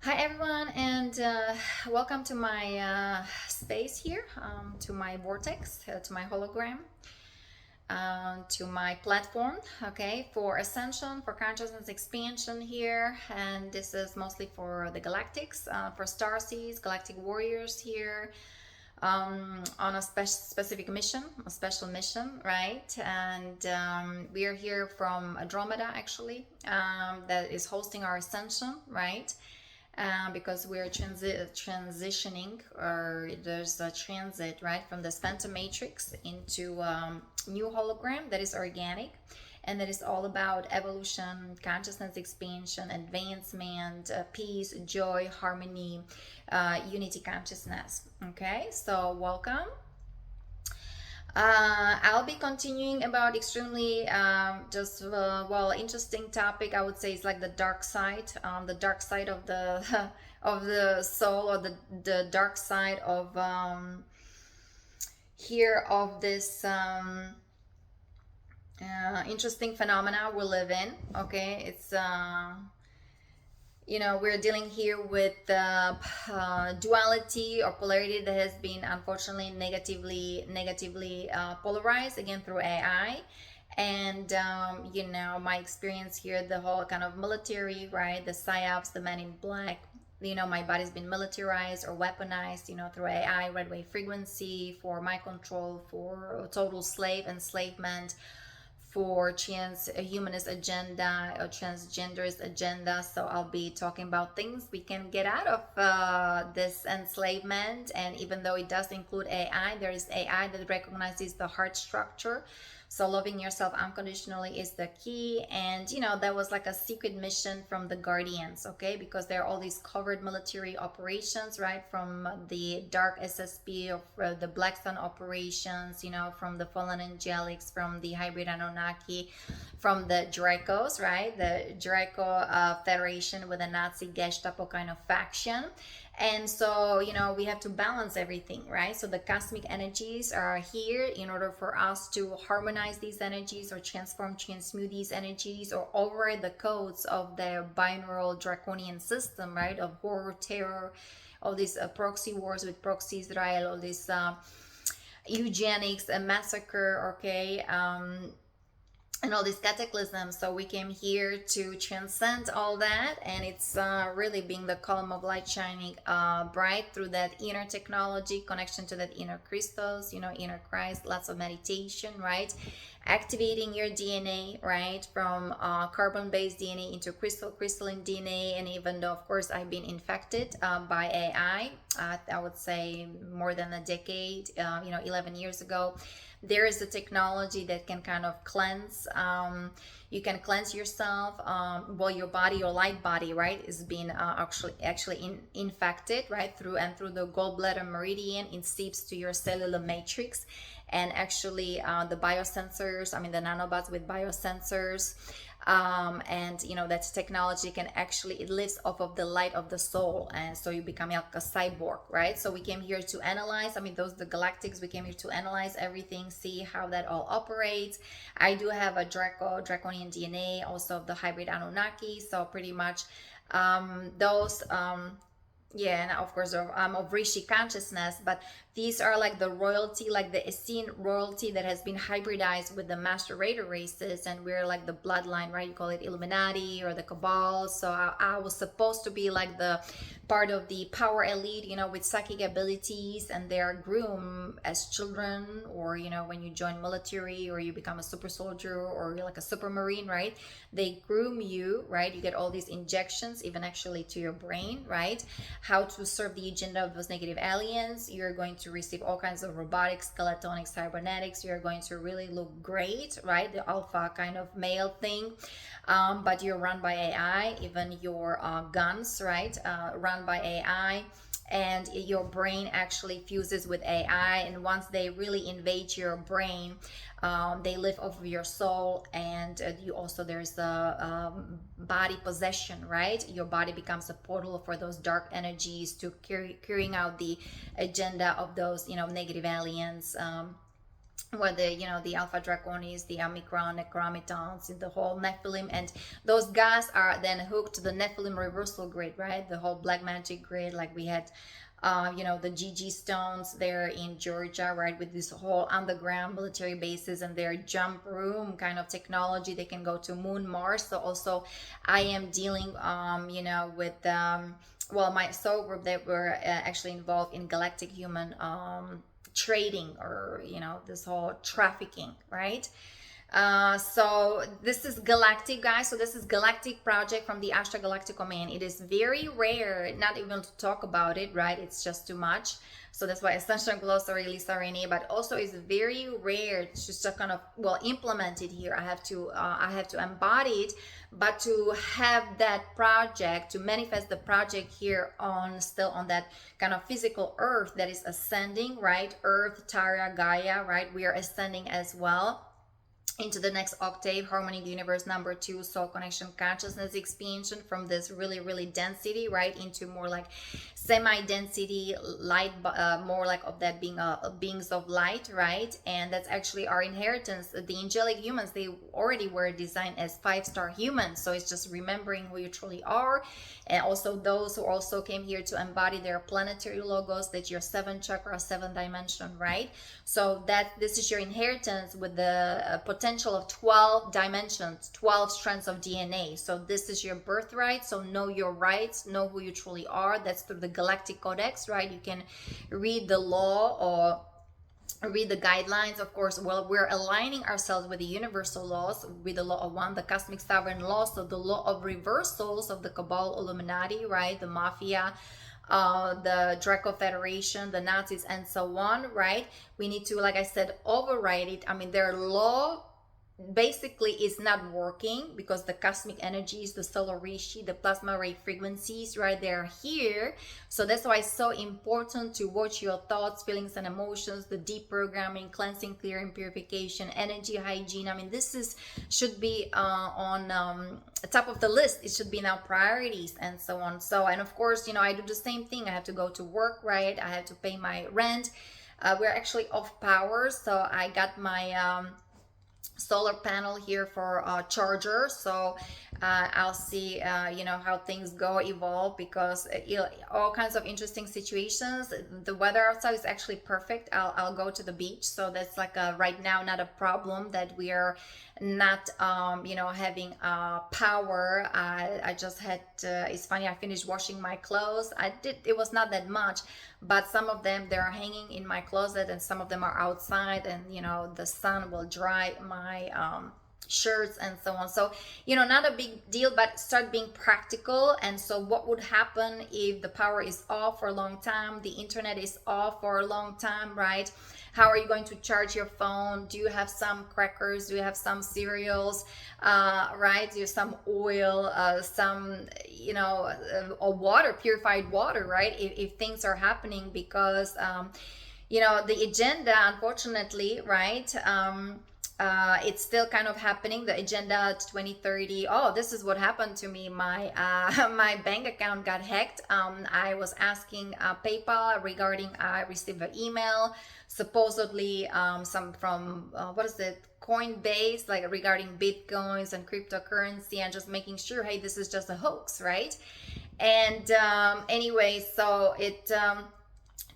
Hi everyone, and welcome to my space here, to my vortex, to my hologram, to my platform, okay, for ascension, for consciousness expansion here. And this is mostly for the galactics, for starseeds, galactic warriors here, on a specific mission, a special mission, right? And we are here from Andromeda, actually, that is hosting our ascension, right? Because we're transitioning, or there's a transit, right, from the phantom matrix into new hologram that is organic, and that is all about evolution, consciousness expansion, advancement, peace, joy, harmony, unity consciousness. Okay, so welcome. I'll be continuing about extremely just well, interesting topic. I would say it's like the dark side of the of the soul, or the dark side of here of this interesting phenomena we live in. Okay, it's we're dealing here with duality or polarity that has been unfortunately negatively polarized, again, through AI. And my experience here, the whole kind of military, right, the psyops, the men in black, my body's been militarized or weaponized, through AI, red wave frequency, for mind control, for total enslavement, for transhumanist agenda or transgenderist agenda. So I'll be talking about things we can get out of this enslavement. And even though it does include AI, there is AI that recognizes the heart structure. So loving yourself unconditionally is the key. And that was like a secret mission from the Guardians, okay? Because there are all these covert military operations, right? From the dark SSP, or the Black Sun operations, from the fallen angelics, from the hybrid Anunnaki, from the Dracos, right? The Draco Federation with a Nazi Gestapo kind of faction. And so we have to balance everything, right? So the cosmic energies are here in order for us to harmonize these energies, or transmute these energies, or override the codes of the binaural draconian system, right, of horror, terror, all these proxy wars with proxy Israel, all this eugenics and massacre, okay, and all these cataclysms. So we came here to transcend all that, and it's really being the column of light shining bright through that inner technology, connection to that inner Christos, inner Christ, lots of meditation, right? Activating your DNA, right, from carbon-based DNA into crystalline DNA. And even though, of course, I've been infected by AI, I would say more than a decade, 11 years ago, there is a technology that can kind of cleanse. You can cleanse yourself. Your body, your light body, right, is being actually infected, right, through the gallbladder meridian. It seeps to your cellular matrix, and actually the biosensors, the nanobots with biosensors, and that technology can actually, it lives off of the light of the soul, and so you become like a cyborg, right? So we came here to analyze, the galactics, we came here to analyze everything, see how that all operates. I do have a draconian DNA, also of the hybrid Anunnaki, so pretty much those yeah, and of course of Rishi consciousness. But these are like the royalty, like the Essene royalty that has been hybridized with the master raider races, and we're like the bloodline, right? You call it Illuminati or the Cabal. So I was supposed to be like the part of the power elite, with psychic abilities, and they are groomed as children, or when you join military, or you become a super soldier, or you're like a super marine, right? They groom you, right? You get all these injections, even actually to your brain, right? How to serve the agenda of those negative aliens. You're going to receive all kinds of robotics, skeletonics, cybernetics. You're going to really look great, right? The alpha kind of male thing. But you're run by AI. Even your guns, right, run by AI. And your brain actually fuses with AI, and once they really invade your brain, they live off of your soul. And you also, there's a body possession, right? Your body becomes a portal for those dark energies to carrying out the agenda of those negative aliens, where the, you know, the alpha draconis, the omicron, necromitons, the whole nephilim, and those guys are then hooked to the nephilim reversal grid, right? The whole black magic grid, like we had you know, the GG stones there in Georgia, right, with this whole underground military bases and their jump room kind of technology. They can go to moon, Mars. So also I am dealing you know, with well, my soul group, that were actually involved in galactic human trading, or, you know, this whole trafficking, right? So this is galactic, guys. So this is galactic project from the Ashtar Galactic Command. It is very rare not even to talk about it, right? It's just too much. So that's why Ascension Glossary, Lisa Renee, but also it's very rare to just kind of, well, implement it here. I have to embody it, but to have that project, to manifest the project here on, still on that kind of physical earth that is ascending, right? Earth, Tara, Gaia, right? We are ascending as well into the next octave, harmony, universe number 2, soul connection, consciousness expansion, from this really density, right, into more like semi-density light, more like of that being beings of light, right? And that's actually our inheritance. The angelic humans, they already were designed as 5-star humans, so it's just remembering who you truly are. And also those who also came here to embody their planetary logos, that your 7 chakra, 7 dimension, right? So that this is your inheritance with the potential of 12 dimensions, 12 strands of DNA. So this is your birthright. So know your rights, know who you truly are. That's through the Galactic Codex, right? You can read the law or read the guidelines. Of course, well, we're aligning ourselves with the universal laws, with the law of one, the cosmic sovereign law, so the law of reversals of the Cabal, Illuminati, right, the mafia, the Draco Federation, the Nazis, and so on, right? We need to, like I said, override it. I mean, their law basically is not working because the cosmic energies, the solar rishi, the plasma ray frequencies, right, they're here. So that's why it's so important to watch your thoughts, feelings, and emotions, the deep programming, cleansing, clearing, purification, energy hygiene. I mean, this is should be on top of the list. It should be in our priorities and so on. So, and of course, you know, I do the same thing. I have to go to work, right? I have to pay my rent. We're actually off power, so I got my solar panel here for charger. So I'll see you know, how things go evolve, because all kinds of interesting situations. The weather outside is actually perfect. I'll go to the beach, so that's like right now not a problem that we are not you know, having power. I just had it's funny, I finished washing my clothes. It was not that much, but some of them, they're hanging in my closet, and some of them are outside, and you know, the sun will dry my shirts and so on. So, you know, not a big deal, but start being practical. And so what would happen if the power is off for a long time, the internet is off for a long time, right? How are you going to charge your phone? Do you have some crackers? Do you have some cereals, right? Do you have some oil, some, you know, or water, purified water, right? If things are happening, because you know, the agenda, unfortunately, right, it's still kind of happening. The agenda 2030. Oh, this is what happened to me. My my bank account got hacked. I was asking PayPal regarding, I received an email, supposedly some from what is it, Coinbase, like regarding bitcoins and cryptocurrency, and just making sure, hey, this is just a hoax, right? And anyway, so it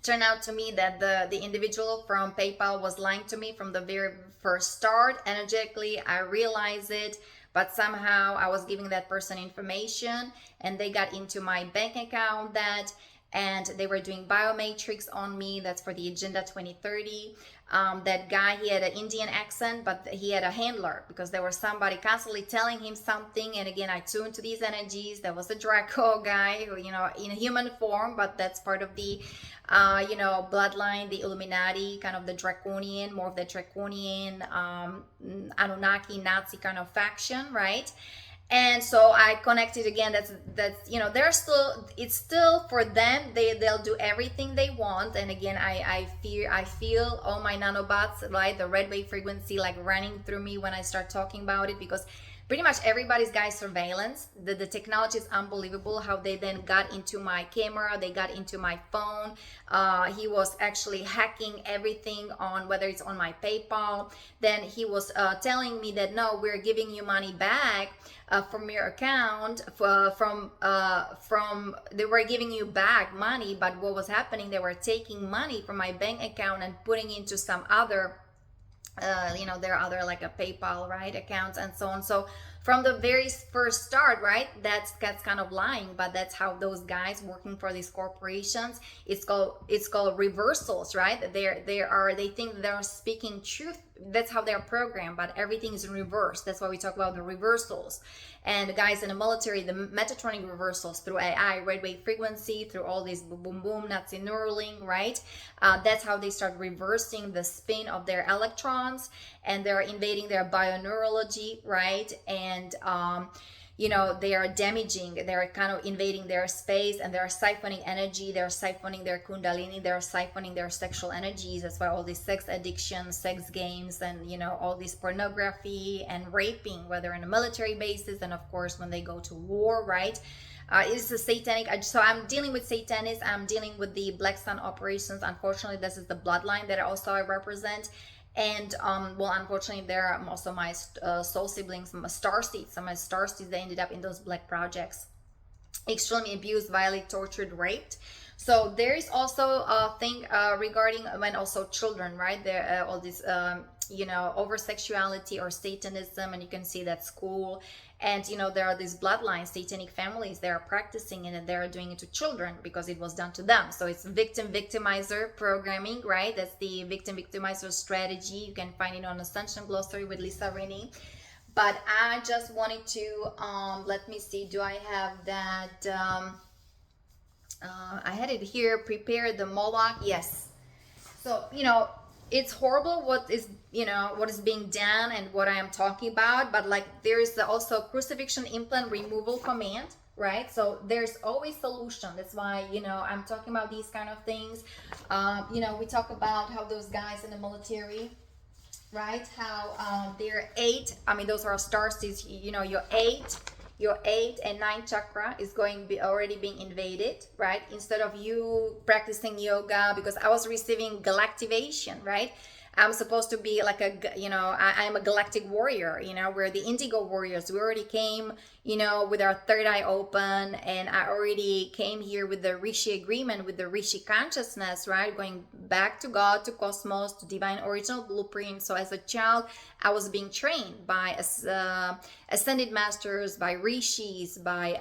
turned out to me that the individual from PayPal was lying to me from the very first start. Energetically, I realized it, but somehow I was giving that person information, and they got into my bank account, and they were doing biomatrix on me. That's for the Agenda 2030. That guy, he had an Indian accent, but he had a handler, because there was somebody constantly telling him something. And again, I tuned to these energies. There was a Draco guy who, you know, in human form, but that's part of the you know, bloodline, the Illuminati, kind of the draconian, more of the draconian Anunnaki Nazi kind of faction, right? And so I connected again. That's you know, they're still, it's still for them, they'll do everything they want. And again, I feel all my nanobots, right, the red wave frequency like running through me when I start talking about it, because pretty much everybody's guys surveillance. The technology is unbelievable how they then got into my camera, they got into my phone. He was actually hacking everything on, whether it's on my PayPal. Then he was telling me that no, we're giving you money back from your account, from they were giving you back money, but what was happening, they were taking money from my bank account and putting into some other there are other like a PayPal, right, accounts and so on. So from the very first start, right, that's kind of lying, but that's how those guys working for these corporations, it's called reversals, right? They think they're speaking truth. That's how they're programmed, but everything is in reverse. That's why we talk about the reversals. And the guys in the military, the Metatronic reversals through AI, red wave frequency, through all these boom boom boom, Nazi Neuralink, right? That's how they start reversing the spin of their electrons, and they're invading their bioneurology, right? And they are damaging, they're kind of invading their space, and they're siphoning energy, they're siphoning their kundalini, they're siphoning their sexual energies. That's why all these sex addiction, sex games, and all this pornography and raping, whether in a military basis, and of course when they go to war, right? It's a satanic. So I'm dealing with satanists, I'm dealing with the Black Sun operations. Unfortunately, this is the bloodline that I represent. And unfortunately, there are also my soul siblings, my star seeds. So my star seeds, they ended up in those black projects, extremely abused, violated, tortured, raped. So there is also a thing regarding when also children, right? There all this over sexuality or satanism, and you can see that school. And there are these bloodlines, satanic families, they are practicing it, and they are doing it to children because it was done to them. So it's Victim-Victimizer programming, right? That's the Victim-Victimizer strategy. You can find it on Ascension Glossary with Lisa Rini. But I just wanted to let me see, do I have that? I had it here, prepare the Moloch. Yes. So it's horrible what is being done and what I am talking about, but like there is also crucifixion implant removal command, right? So there's always solution. That's why I'm talking about these kind of things. We talk about how those guys in the military, right, how they're those are star seeds. Your 8 and 9 chakra is already being invaded, right? Instead of you practicing yoga, because I was receiving galactivation, right? I'm supposed to be like I'm a galactic warrior, we're the indigo warriors. We already came, with our third eye open, and I already came here with the Rishi agreement, with the Rishi consciousness, right? Going back to God, to cosmos, to divine original blueprint. So as a child, I was being trained by ascended masters, by rishis, by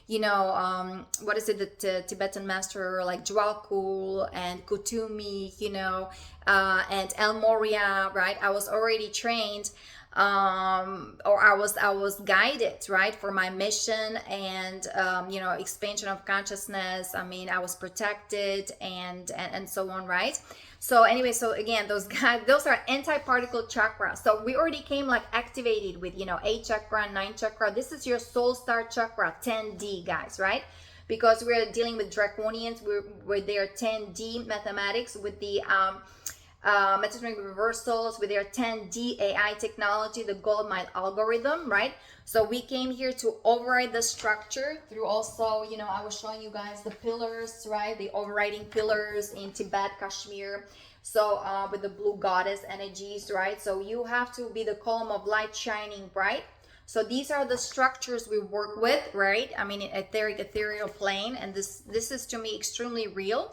the Tibetan master like Jwalkul and Kutumi, and El Moria, right? I was already trained, or I was guided, right, for my mission and expansion of consciousness. I was protected and so on, right? So anyway, so again, those guys, those are anti-particle chakras. So we already came like activated with 8 chakra, 9 chakra. This is your soul star chakra, 10D, guys, right? Because we're dealing with draconians, we're their 10D mathematics, with the Metatronic reversals, with their 10D AI technology, the gold mine algorithm, right? So we came here to override the structure through also, I was showing you guys the pillars, right? The overriding pillars in Tibet, Kashmir. So with the blue goddess energies, right? So you have to be the column of light shining bright. So these are the structures we work with, right? In ethereal plane, and this is to me extremely real.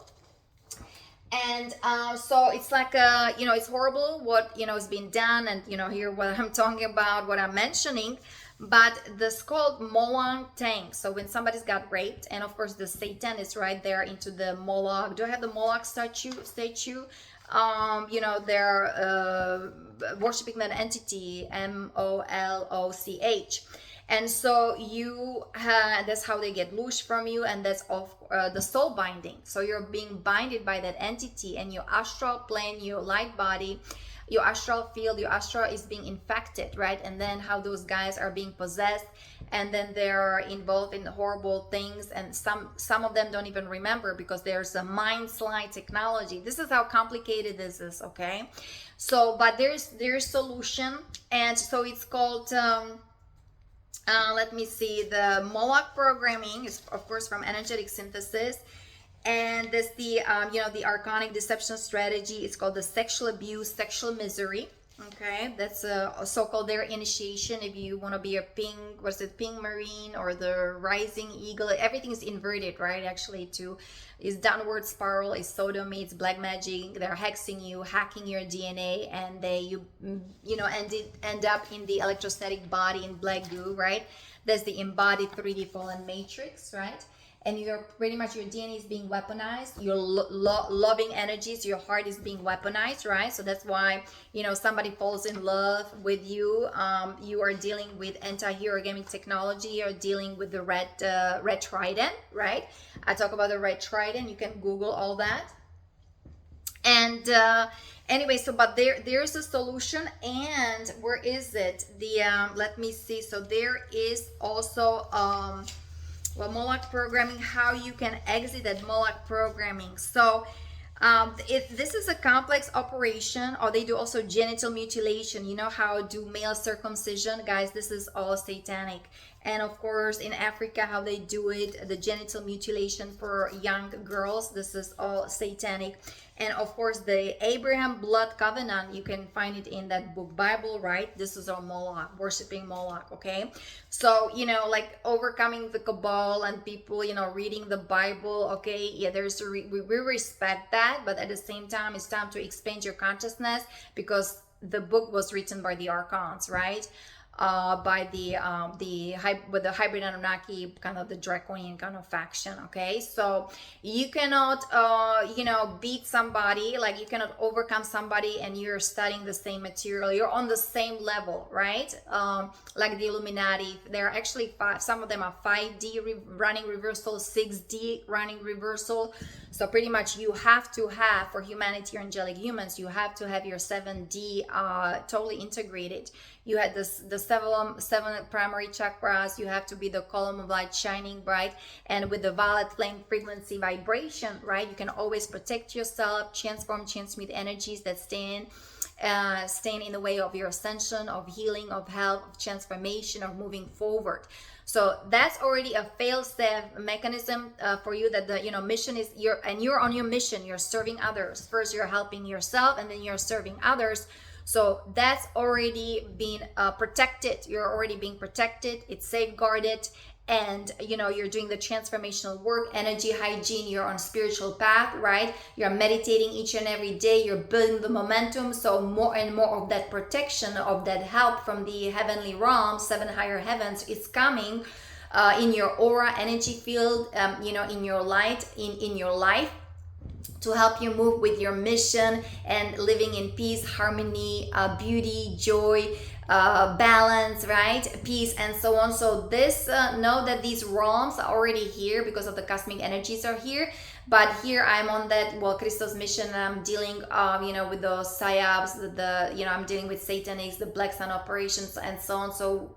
And so it's like it's horrible what is being done, and here what I'm talking about, what I'm mentioning. But this called Moloch tank. So when somebody's got raped, and of course the Satan is right there into the Moloch. Do I have the Moloch statue? They're worshiping that entity, Moloch. And so that's how they get loose from you, and that's of the soul binding. So you're being binded by that entity, and your astral plane, your light body, your astral field, your astral is being infected, right? And then how those guys are being possessed, and then they're involved in horrible things, and some of them don't even remember, because there's a mind slide technology. This is how complicated this is, okay? So, but there's solution, and so it's called Let me see. The Moloch programming is, of course, from energetic synthesis. And this the the archonic deception strategy. It's called the sexual abuse, sexual misery. Okay, that's a so-called their initiation. If you want to be a pink, what's it, pink marine or the rising eagle, everything is inverted, right? Actually, to is downward spiral, is sodomy, it's black magic. They're hexing you, hacking your DNA, and end up in the electrostatic body in black goo, right? That's the embodied 3D fallen matrix, right? And you're pretty much, your DNA is being weaponized, your loving energies, your heart is being weaponized, right? So that's why, somebody falls in love with you. You are dealing with anti-hero gaming technology. You're dealing with the red trident, right? I talk about the red trident. You can Google all that. And anyway, so but there's a solution. And where is it? Let me see. So there is also Moloch programming, how you can exit that Moloch programming. So this is a complex operation, or they do also genital mutilation. You know how do male circumcision, guys? This is all satanic. And of course in Africa, how they do it, the genital mutilation for young girls, this is all satanic. And of course the Abraham blood covenant, you can find it in that book Bible, right? This is all Moloch, worshiping Moloch. Okay, so like overcoming the cabal and people reading the Bible. Okay, yeah, there's we respect that, but at the same time it's time to expand your consciousness, because the book was written by the archons, right? By with the hybrid Anunnaki, kind of the draconian kind of faction. Okay, so you cannot beat somebody, like you cannot overcome somebody and you're studying the same material, you're on the same level, right? Like the Illuminati, they're actually some of them are 5D running reversal, 6D running reversal. So pretty much you have to have, for humanity or angelic humans, you have to have your 7D totally integrated. You had the seven primary chakras. You have to be the column of light shining bright, and with the violet flame frequency vibration, right? You can always protect yourself, transform, transmute energies that stand in the way of your ascension, of healing, of health, of transformation, of moving forward. So that's already a fail-safe mechanism for you, that the mission is you're on your mission. You're serving others. First you're helping yourself, and then you're serving others. So that's already been protected. You're already being protected. It's safeguarded. And you're doing the transformational work, energy hygiene, you're on spiritual path, right? You're meditating each and every day, you're building the momentum. So more and more of that protection, of that help from the heavenly realm, 7 higher heavens, is coming in your aura, energy field, in your light, in your life, to help you move with your mission and living in peace, harmony, beauty, joy, balance, right? Peace, and so on. So this know that these realms are already here because of the cosmic energies are here. But here I'm on that Christos mission. I'm dealing with those psyops, I'm dealing with satanics, the black sun operations, and so on. So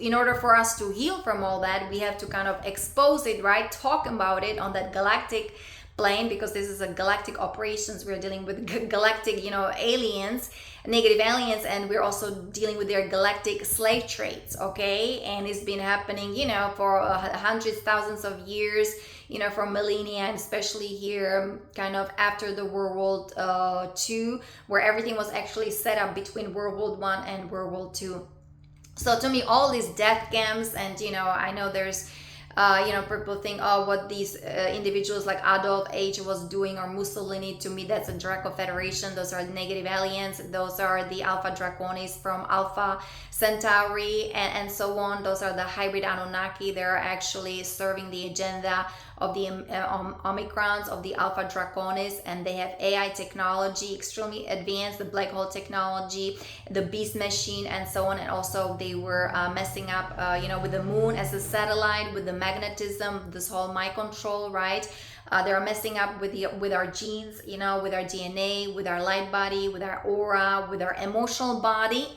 in order for us to heal from all that, we have to kind of expose it, right? Talk about it on that galactic plane, because this is a galactic operations. We're dealing with galactic aliens, negative aliens, and we're also dealing with their galactic slave trades. Okay, and it's been happening for hundreds, thousands of years, for millennia, and especially here kind of after the World War II, where everything was actually set up between World War I and World War II. So to me, all these death camps, and I know there's people think, oh, what these individuals like Adolf H was doing, or Mussolini, to me that's a Draco Federation. Those are negative aliens. Those are the Alpha Draconis from Alpha Centauri, and so on. Those are the hybrid Anunnaki. They're actually serving the agenda of the Omicrons, of the Alpha Draconis, and they have AI technology, extremely advanced, the black hole technology, the beast machine, and so on. And also they were messing up with the moon as a satellite, with the magnetism, this whole mind control, right? They're messing up with our genes, with our DNA, with our light body, with our aura, with our emotional body.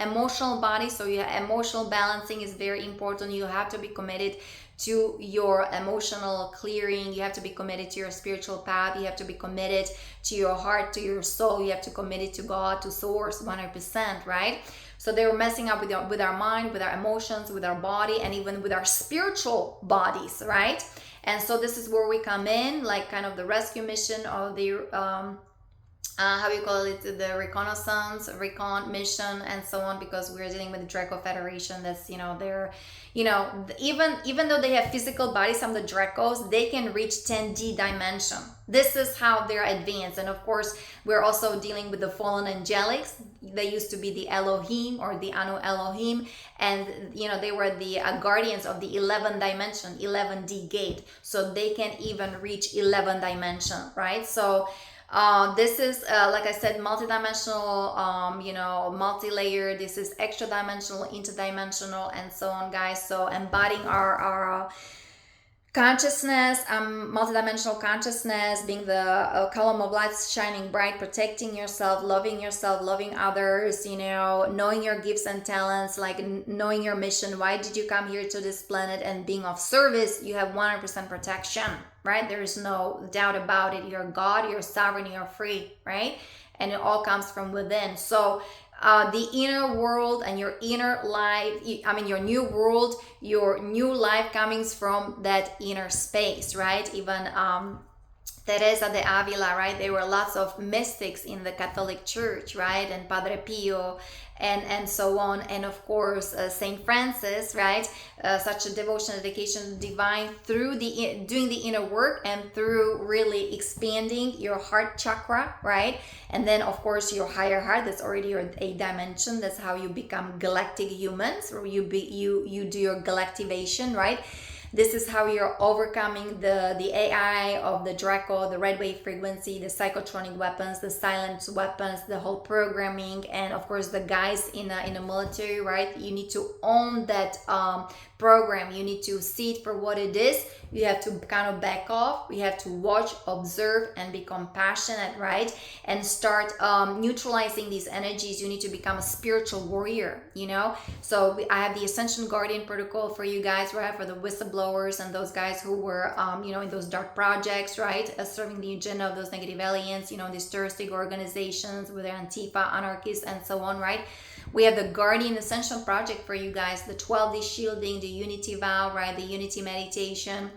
So emotional balancing is very important. You have to be committed to your emotional clearing. You have to be committed to your spiritual path. You have to be committed to your heart, to your soul. You have to commit it to God, to source, 100%, right? So they were messing up with our mind, with our emotions, with our body, and even with our spiritual bodies, right? And so this is where we come in, like kind of the rescue mission of the how you call it, the reconnaissance, recon mission, and so on, because we're dealing with the Draco Federation. That's, they're, even though they have physical bodies, some of the Dracos, they can reach 10D dimension. This is how they're advanced. And of course, we're also dealing with the fallen angelics. They used to be the Elohim or the Anu Elohim, and they were the guardians of the 11 dimension, 11D gate. So they can even reach 11 dimension, right? So this is like I said, multidimensional, multi-layered. This is extra dimensional, interdimensional, and so on, guys. So embodying our consciousness, multidimensional consciousness, being the column of light shining bright, protecting yourself, loving others, knowing your gifts and talents, like knowing your mission. Why did you come here to this planet? And being of service, you have 100% protection, right? There is no doubt about it. You're God, you're sovereign, you're free, right? And it all comes from within. So the inner world and your inner life, your new world, your new life comes from that inner space, right? Even Teresa de Avila, right? There were lots of mystics in the Catholic Church, right? And Padre Pio and so on. And of course, Saint Francis, right? Such a devotion, dedication to the divine through doing the inner work and through really expanding your heart chakra, right? And then of course your higher heart, that's already your 8th dimension. That's how you become galactic humans, or you do your galactivation, right? This is how you're overcoming the AI of the Draco, the red wave frequency, the psychotronic weapons, the silent weapons, the whole programming, and of course the guys in the military, right? You need to own that program. You need to see it for what it is. You have to kind of back off. You have to watch, observe, and be compassionate, right? And start neutralizing these energies. You need to become a spiritual warrior, So I have the Ascension Guardian protocol for you guys, right? For the whistleblowers and those guys who were, in those dark projects, right? Serving the agenda of those negative aliens, these terroristic organizations with their Antifa, anarchists, and so on, right? We have the Guardian Ascension Project for you guys, the 12D shielding, the unity vow, right? The unity meditation,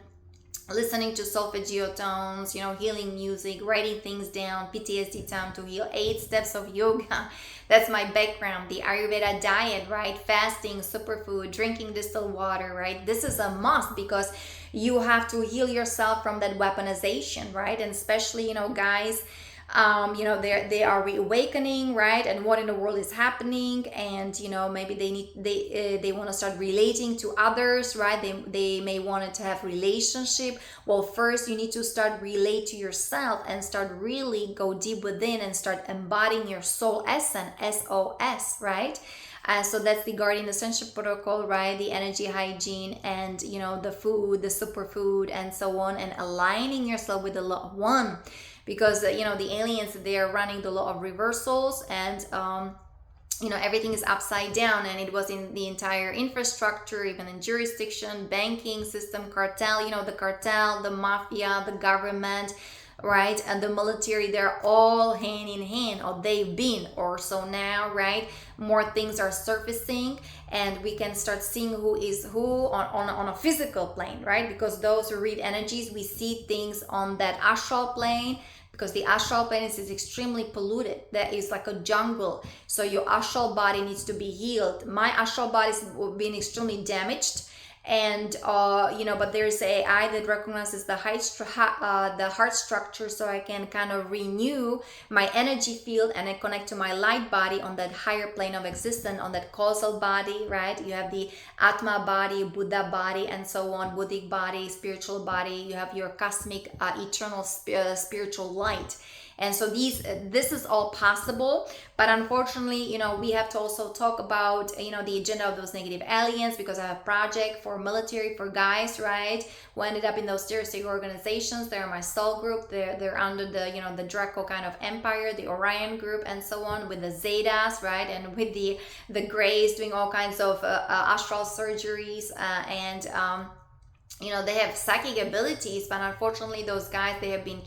listening to solfeggio tones, healing music, writing things down, PTSD time to heal, 8 steps of yoga. That's my background. The Ayurveda diet, right? Fasting, superfood, drinking distilled water, right? This is a must because you have to heal yourself from that weaponization, right? And especially, guys, they are reawakening, right? And what in the world is happening, and maybe they want to start relating to others, right? They may want to have relationship. Well, first you need to start relate to yourself and start really go deep within and start embodying your soul essence, SOS, right? So that's the Guardian Ascension Protocol, right? The energy hygiene and, the food, the superfood, and so on, and aligning yourself with the law of one. Because, the aliens, they are running the law of reversals, and, everything is upside down, and it was in the entire infrastructure, even in jurisdiction, banking system, cartel, the cartel, the mafia, the government, right? And the military, they're all hand in hand, or they've been, or so now, right? More things are surfacing, and we can start seeing who is who on a physical plane, right? Because those who read energies, we see things on that astral plane, because the astral plane is extremely polluted. That is like a jungle. So your astral body needs to be healed. My astral body is being extremely damaged. And but there's AI that recognizes the heart structure, so I can kind of renew my energy field and I connect to my light body on that higher plane of existence, on that causal body, right? You have the Atma body, Buddha body, and so on, Buddhic body, spiritual body. You have your cosmic, eternal spiritual light. And so this is all possible, but unfortunately, we have to also talk about, the agenda of those negative aliens, because I have a project for military, for guys, right, who ended up in those terroristic organizations. They're my soul group. They're under the, the Draco kind of empire, the Orion group, and so on, with the Zetas, right, and with the Greys doing all kinds of astral surgeries and they have psychic abilities, but unfortunately those guys, they have been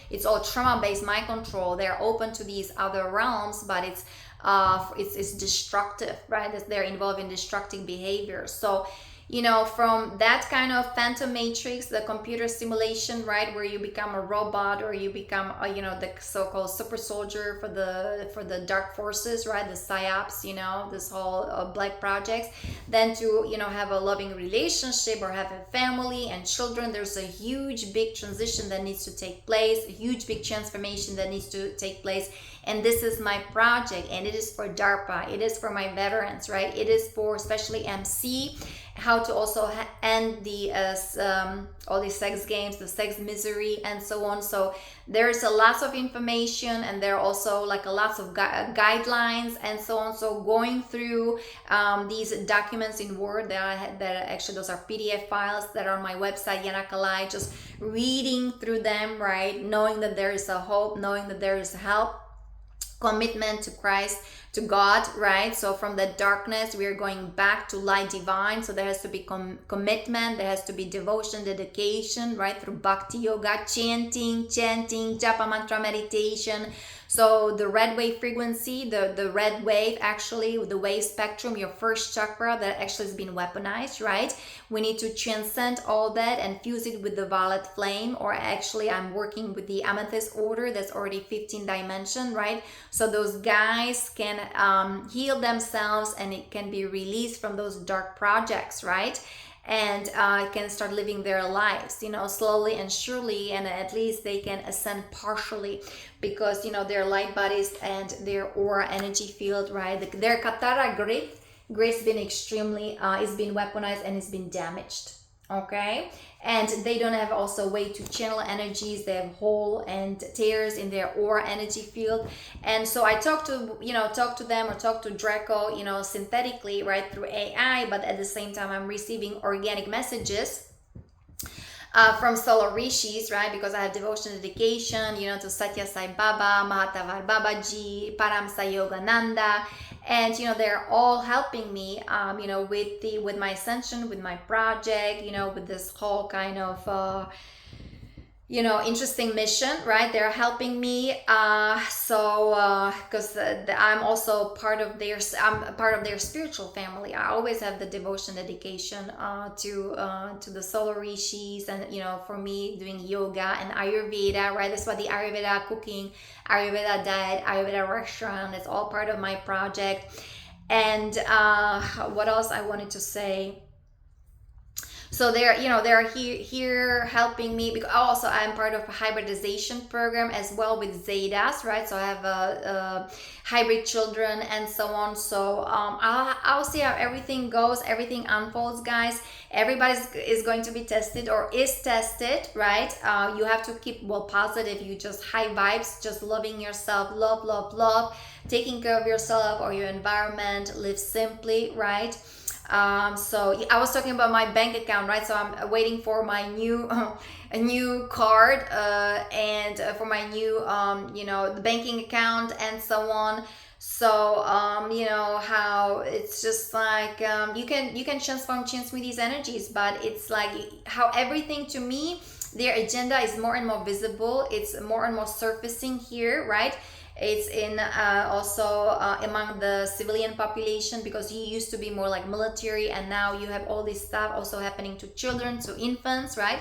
it's all trauma-based mind control. They're open to these other realms, but it's it's destructive, right? They're involved in destructive behavior. So you know, from that kind of phantom matrix, the computer simulation, right, where you become a robot, or you become you know, the so-called super soldier for the dark forces, right, the psyops, you know, this whole black projects, then to, you know, have a loving relationship or have a family and children. There's a huge big transition that needs to take place, a huge big transformation that needs to take place. And this is my project, and it is for DARPA, it is for my veterans, right, it is for especially MC, how to also end the all these sex games, the sex misery, and so on. So there's a lots of information, and there are also like a lots of guidelines and so on. So going through these documents in Word that actually those are PDF files that are on my website Yanakalai, just reading through them, right, knowing that there is a hope, knowing that there is help, commitment to Christ, to God, right? So from the darkness we are going back to light divine. So there has to be commitment, there has to be devotion, dedication, right, through bhakti yoga, chanting, japa mantra, meditation. So the red wave frequency, the red wave, actually the wave spectrum, your first chakra, that actually has been weaponized, right? We need to transcend all that and fuse it with the violet flame, or actually I'm working with the amethyst order, that's already 15 dimension, right? So those guys can heal themselves, and it can be released from those dark projects, right? And can start living their lives, you know, slowly and surely, and at least they can ascend partially, because, you know, their light bodies and their aura energy field, right, their Katara grid's been extremely it's been weaponized and it's been damaged, okay? And they don't have also way to channel energies. They have hole and tears in their aura energy field. And so I talk to them, or talk to Draco, you know, synthetically, right, through AI, but at the same time I'm receiving organic messages from solar rishis, right, because I have devotion, dedication, you know, to Satya Sai Baba, Mahatavar Babaji, Paramsa Yogananda. And, you know, they're all helping me, you know, with my ascension, with my project, you know, with this whole kind of, you know, interesting mission, right? They're helping me. Because I'm also part of their spiritual family. I always have the devotion, dedication to the solar rishis, and, you know, for me doing yoga and Ayurveda, right? That's why the Ayurveda cooking, Ayurveda diet, Ayurveda restaurant, it's all part of my project. And what else I wanted to say? So they're, you know, they're here helping me, because also I'm part of a hybridization program as well with Zetas, right? So I have hybrid children and so on. So I'll see how everything goes, everything unfolds, guys. Everybody is going to be tested, or is tested, right? You have to keep positive. You just high vibes, just loving yourself, love, taking care of yourself or your environment, live simply, right? So I was talking about my bank account, right? So I'm waiting for my new a new card and for my new you know, the banking account and so on. So you know how it's just like you can change with these energies, but it's like how everything, to me, their agenda is more and more visible. It's more and more surfacing here, right? It's in also among the civilian population, because you used to be more like military, and now you have all this stuff also happening to children, to infants, right?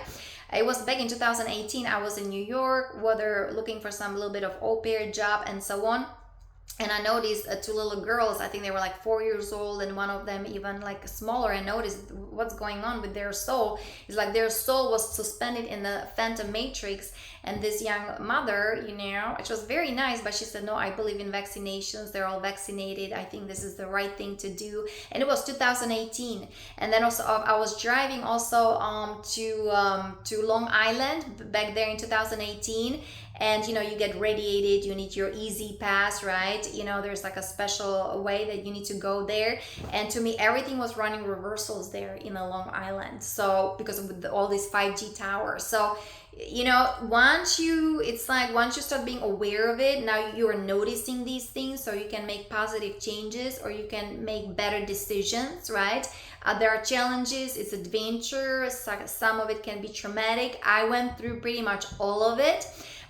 It was back in 2018. I was in New York, whether looking for some little bit of au pair job and so on. And I noticed two little girls, I think they were like 4 years old, and one of them even like smaller. I noticed what's going on with their soul. It's like their soul was suspended in the phantom matrix. And this young mother, you know, it was very nice, but she said, no, I believe in vaccinations. They're all vaccinated. I think this is the right thing to do. And it was 2018. And then also I was driving also to Long Island back there in 2018. And, you know, you get radiated, you need your easy pass, right? You know, there's like a special way that you need to go there. And to me, everything was running reversals there in the Long Island. So because of all these 5G towers. So, you know, once you start being aware of it, now you are noticing these things, so you can make positive changes, or you can make better decisions, right? There are challenges, it's adventure, some of it can be traumatic. I went through pretty much all of it.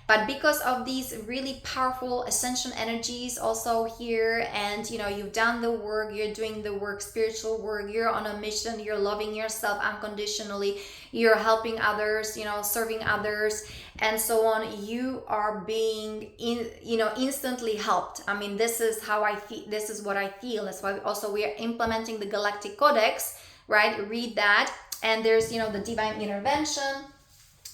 But because of these really powerful ascension energies also here, and you know, you've done the work, you're doing the work, spiritual work, you're on a mission, you're loving yourself unconditionally, you're helping others, you know, serving others, and so on, you are being instantly helped. I mean, this is how I feel, this is what I feel. That's why also we are implementing the Galactic Codex, right? Read that. And there's, you know, the divine intervention,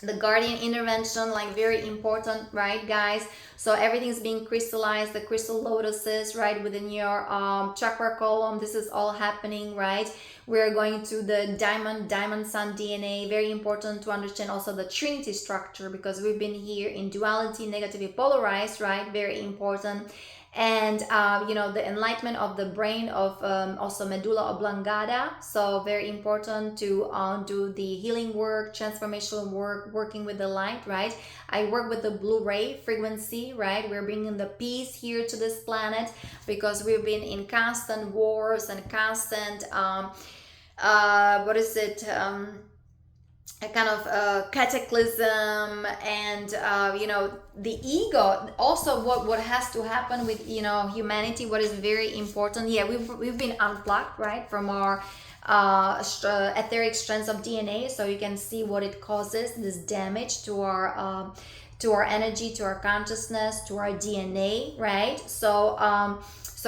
the guardian intervention, like very important, right, guys? So everything's being crystallized, the crystal lotuses, right, within your chakra column. This is all happening, right? We're going to the diamond sun DNA. Very important to understand also the trinity structure, because we've been here in duality, negatively polarized, right? Very important. And you know, the enlightenment of the brain, of also medulla oblongata. So very important to do the healing work, transformational work, working with the light, right? I work with the blue ray frequency, right? We're bringing the peace here to this planet, because we've been in constant wars and constant a kind of cataclysm, and you know, the ego. Also, what has to happen with, you know, humanity, what is very important, yeah, we've been unplugged, right, from our etheric strands of DNA, so you can see what it causes, this damage to our energy, to our consciousness, to our DNA, right? So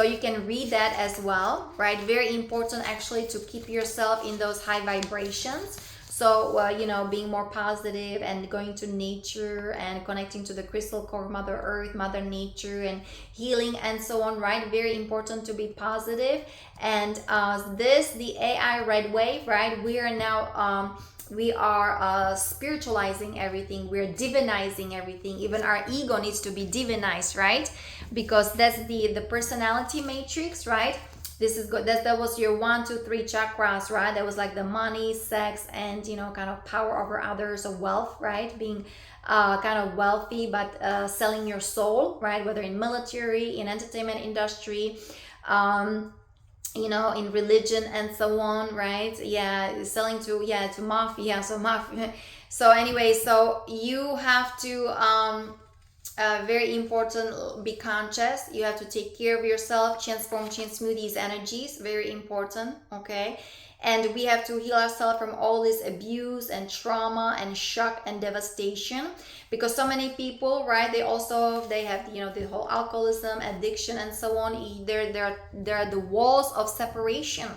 you can read that as well, right? Very important actually to keep yourself in those high vibrations. So, you know, being more positive and going to nature and connecting to the crystal core, Mother Earth, Mother Nature, and healing and so on, right? Very important to be positive. And the AI red wave, right? We are now, we are spiritualizing everything. We're divinizing everything. Even our ego needs to be divinized, right? Because that's the personality matrix, right? This is good. That was your 1, 2, 3 chakras, right? That was like the money, sex, and, you know, kind of power over others, or wealth, right? Being kind of wealthy, but selling your soul, right? Whether in military, in entertainment industry, you know, in religion and so on, right? Yeah, selling to mafia. So anyway, so you have to very important, be conscious. You have to take care of yourself, transform, change, smooth these energies. Very important, okay? And we have to heal ourselves from all this abuse and trauma and shock and devastation, because so many people, right, they have, you know, the whole alcoholism, addiction, and so on. There are the walls of separation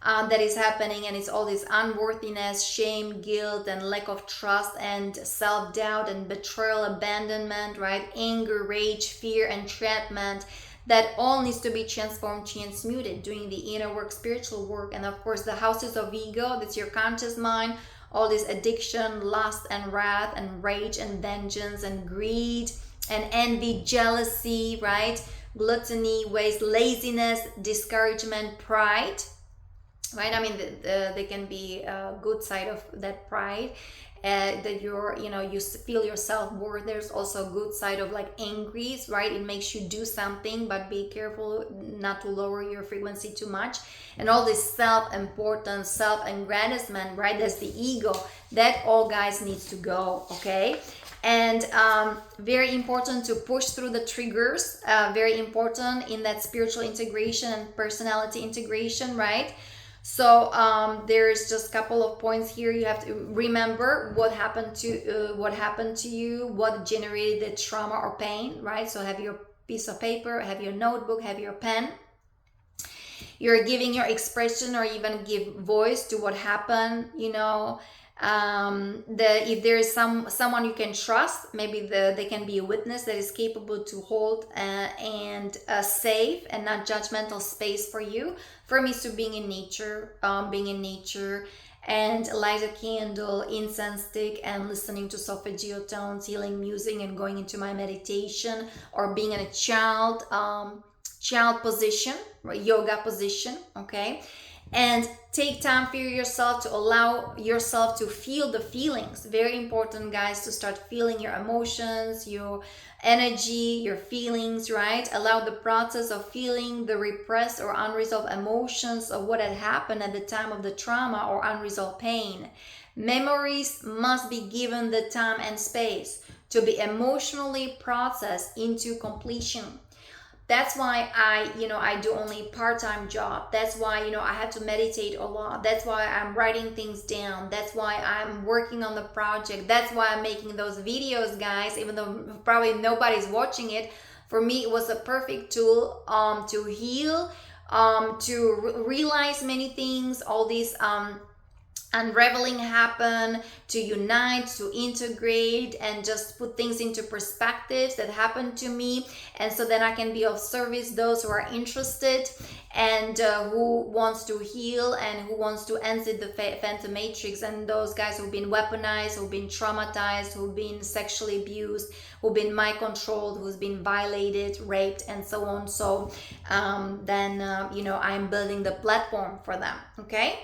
that is happening, and it's all this unworthiness, shame, guilt, and lack of trust, and self-doubt, and betrayal, abandonment, right? Anger, rage, fear, entrapment. That all needs to be transformed, transmuted, doing the inner work, spiritual work. And of course, the houses of ego, that's your conscious mind, all this addiction, lust, and wrath, and rage, and vengeance, and greed, and envy, jealousy, right? Gluttony, waste, laziness, discouragement, pride, right? I mean, they can be a good side of that pride, that you're, you know, you feel your self-worth. There's also a good side of like angries, right? It makes you do something, but be careful not to lower your frequency too much. And all this self-importance, self-aggrandizement, right? That's the ego. That all, guys, needs to go, okay? And very important to push through the triggers. Very important in that spiritual integration and personality integration, right? So there's just a couple of points here. You have to remember what happened to you, what generated the trauma or pain, right? So have your piece of paper, have your notebook, have your pen. You're giving your expression, or even give voice to what happened, you know. If there is someone you can trust, maybe they can be a witness that is capable to hold and a safe and not judgmental space for you. For me, so being in nature, and light a candle, incense stick, and listening to solfeggio tones, healing music, and going into my meditation, or being in a child position, yoga position, okay? And take time for yourself to allow yourself to feel the feelings. Very important, guys, to start feeling your emotions, your energy, your feelings, right? Allow the process of feeling the repressed or unresolved emotions of what had happened at the time of the trauma or unresolved pain. Memories must be given the time and space to be emotionally processed into completion. That's why I do only part-time job. That's why, I have to meditate a lot. That's why I'm writing things down. That's why I'm working on the project. That's why I'm making those videos, guys, even though probably nobody's watching it. For me, it was a perfect tool to heal, to realize many things, all these unraveling happen, to unite, to integrate, and just put things into perspectives that happened to me. And so then I can be of service those who are interested and who wants to heal and who wants to exit the phantom matrix, and those guys who've been weaponized, who've been traumatized, who've been sexually abused, who've been mind controlled, who's been violated, raped, and so on. So then I'm building the platform for them. Okay,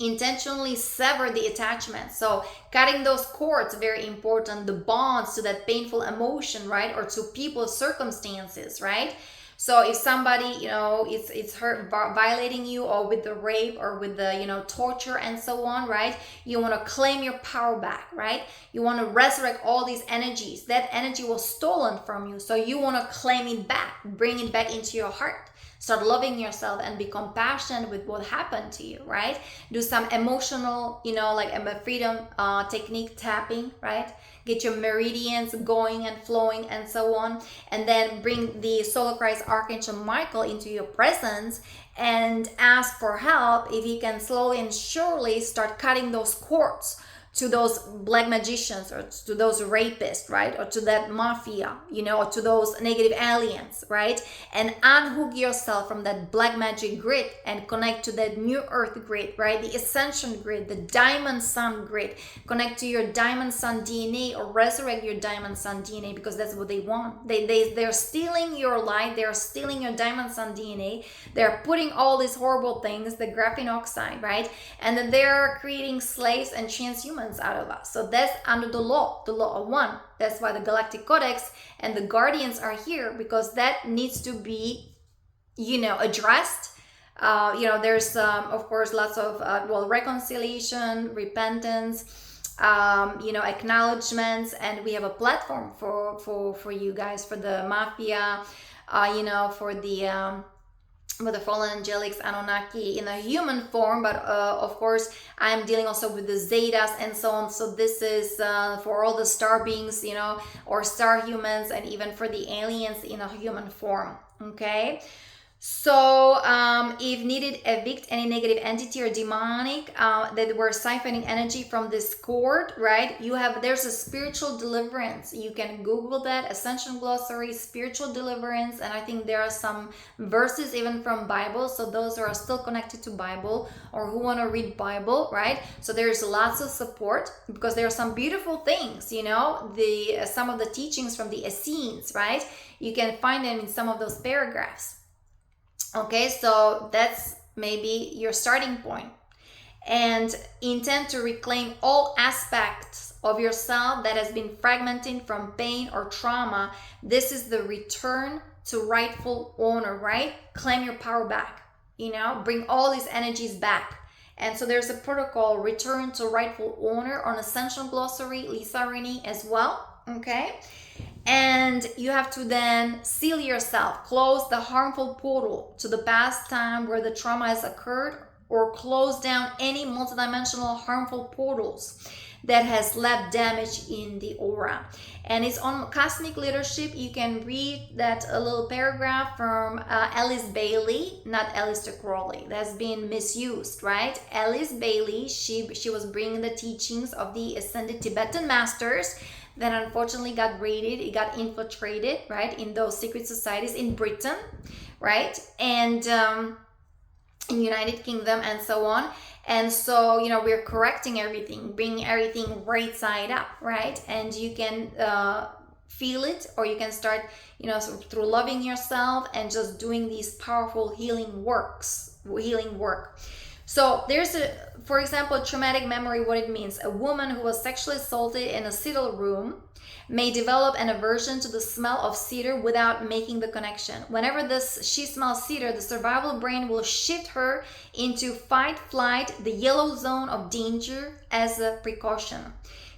intentionally sever the attachment. So cutting those cords, very important, the bonds to that painful emotion, right? Or to people's circumstances, right? So if somebody, it's hurt, violating you, or with the rape, or with the, torture and so on, right? You want to claim your power back, right? You want to resurrect all these energies. That energy was stolen from you. So you want to claim it back, bring it back into your heart. Start loving yourself and be compassionate with what happened to you, right? Do some emotional, like a freedom technique tapping, right? Get your meridians going and flowing and so on. And then bring the Solar Christ Archangel Michael into your presence and ask for help if he can slowly and surely start cutting those cords to those black magicians, or to those rapists, right? Or to that mafia, or to those negative aliens, right? And unhook yourself from that black magic grid and connect to that new earth grid, right? The ascension grid, the diamond sun grid. Connect to your diamond sun DNA, or resurrect your diamond sun DNA, because that's what they want. They're stealing your light. They're stealing your diamond sun DNA. They're putting all these horrible things, the graphene oxide, right? And then they're creating slaves and transhumans out of us. So that's under the law of one. That's why the Galactic Codex and the Guardians are here, because that needs to be, addressed. There's of course lots of reconciliation, repentance, acknowledgements, and we have a platform for you guys, for the mafia, for the fallen angelics, Anunnaki in a human form, but of course I'm dealing also with the Zetas and so on. So this is for all the star beings, or star humans, and even for the aliens in a human form. Okay, so if needed, evict any negative entity or demonic that were siphoning energy from this cord, right? There's a spiritual deliverance. You can Google that, Ascension Glossary, spiritual deliverance, and I think there are some verses even from Bible. So those who are still connected to Bible, or who want to read Bible, right? So there's lots of support, because there are some beautiful things, some of the teachings from the Essenes, right? You can find them in some of those paragraphs. Okay, so that's maybe your starting point. And intend to reclaim all aspects of yourself that has been fragmented from pain or trauma. This is the return to rightful owner, right? Claim your power back, bring all these energies back. And so there's a protocol, return to rightful owner, on Ascension Glossary, Lisa Rini as well, okay? And you have to then seal yourself, close the harmful portal to the past time where the trauma has occurred, or close down any multidimensional harmful portals that has left damage in the aura. And it's on Cosmic Leadership. You can read that a little paragraph from Alice Bailey, not Aleister Crowley. That's been misused, right? Alice Bailey, she was bringing the teachings of the Ascended Tibetan Masters that unfortunately got raided, it got infiltrated, right, in those secret societies in Britain, right, and in United Kingdom and so on. And so, we're correcting everything, bringing everything right side up, right? And you can feel it, or you can start, through loving yourself and just doing these powerful healing work. So there's for example, traumatic memory, what it means. A woman who was sexually assaulted in a cedar room may develop an aversion to the smell of cedar without making the connection. Whenever she smells cedar, the survival brain will shift her into fight, flight, the yellow zone of danger, as a precaution.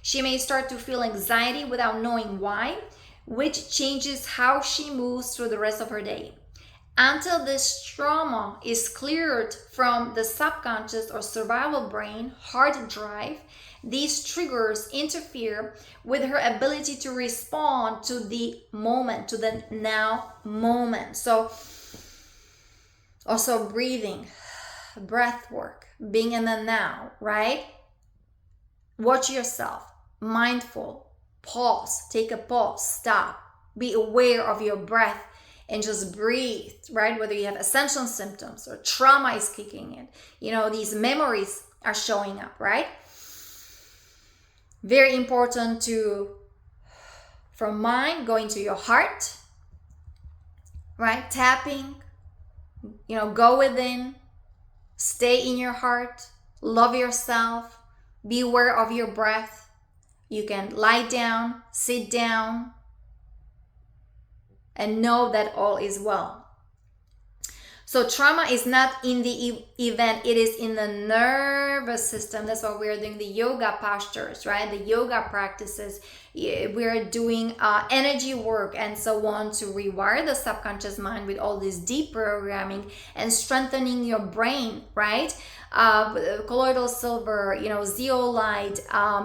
She may start to feel anxiety without knowing why, which changes how she moves through the rest of her day. Until this trauma is cleared from the subconscious or survival brain hard drive, these triggers interfere with her ability to respond to the moment, to the now moment. So also breathing, breath work, being in the now, right? Watch yourself, mindful, pause, take a pause, stop, be aware of your breath and just breathe, right? Whether you have ascension symptoms or trauma is kicking in, you know, these memories are showing up, right? Very important to, from mind, going to your heart, right? Tapping, you know, go within, stay in your heart, love yourself, be aware of your breath. You can lie down, sit down, and know that all is well. So trauma is not in the event, it is in the nervous system. That's why we're doing the yoga postures, right? The yoga practices. We're doing energy work and so on to rewire the subconscious mind with all this deep programming and strengthening your brain, right? Colloidal silver, you know, zeolite,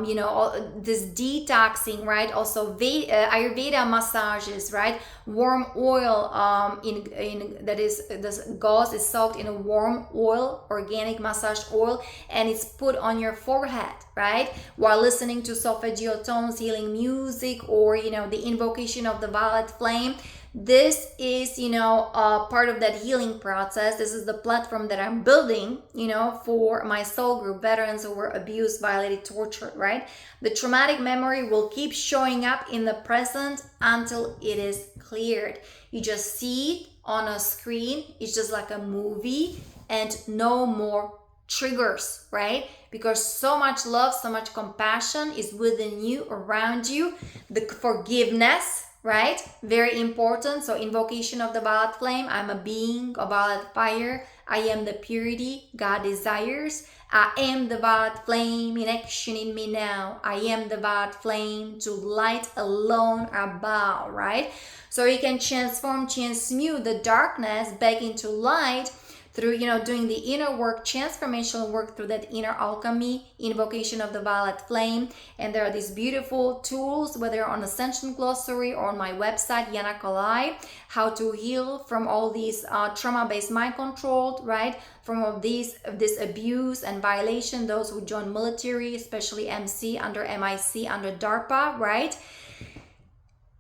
you know, all this detoxing, right? Also Ayurveda massages, right? Warm oil, that is, this gauze is soaked in a warm oil, organic massage oil, and it's put on your forehead, right? While listening to solfeggio tones, healing music, or, you know, the invocation of the violet flame. This is, you know, part of that healing process. This is the platform that I'm building, you know, for my soul group, veterans who were abused, violated, tortured, right? The traumatic memory will keep showing up in the present until it is cleared. You just see it on a screen. It's just like a movie, and no more triggers, right? Because so much love, so much compassion is within you, around you. The forgiveness, right? Very important. So invocation of the violet flame. I'm a being of violet fire. I am the purity God desires. I am the violet flame in action in me now. I am the violet flame, to light alone above, right? So you can transmute the darkness back into light through, you know, doing the inner work, transformational work through that inner alchemy, invocation of the violet flame. And there are these beautiful tools, whether on Ascension Glossary or on my website, Yana Kalai, how to heal from all these trauma-based mind control, right? From all this abuse and violation, those who join military, especially MC, under MIC, under DARPA, right?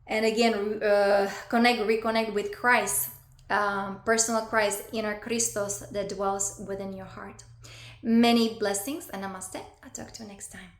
And again, reconnect with Christ. Personal Christ, inner Christos that dwells within your heart. Many blessings and namaste. I'll talk to you next time.